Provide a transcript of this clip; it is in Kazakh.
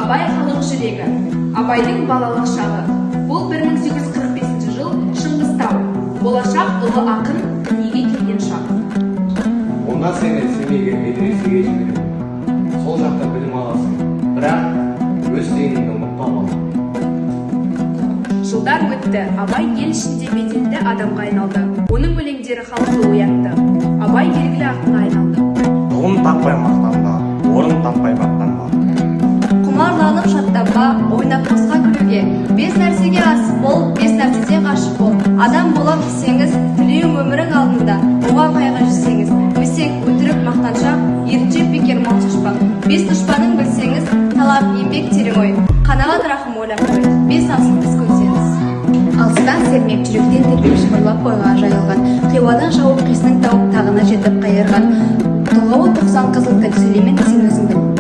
Абай халық жүрегі, Абайдың балалық шағы. Бұл 1845 жыл Шыңғыстау. Болашақ ұлы ақын дүниеге келген шақ. Онда сені Семейге медресеге жіберем. Сол жақта білім аласың, бірақ өз тегіңді ұмытпа. Жылдар өтті, Абай ел ішінде беделді адамға айналды. Оның өлеңдері халықты оятты. Абай белгілі ақынға айналды. Ұғым таппай мақтанба, орын таппай мақтанба. Құмарланып шаттанба, ойнап босқа күлуге. 5 нәрсеге асық бол, 5 нәрседе ғашық бол. Адам болам десеңіз, тілеуің өмірің алдында. Оған қайғы жүрсеңіз, өсек, өтірік, мақтаншақ, еріншек, бекер, мал шашпақ. 5 дұшпанын білсеңіз, талап, еңбек, терең ой. Қанағат рахым ойлап қой, 5 асыл біз көрсеңіз. Алыстан сермеп, жүректен тербеп шымырлап бойға жайылған. Қиуадан шауып қисының тауып тағына жетіп қайырған. Толғауы 90 қызыл тіл сөйлемен сен өзіңдің.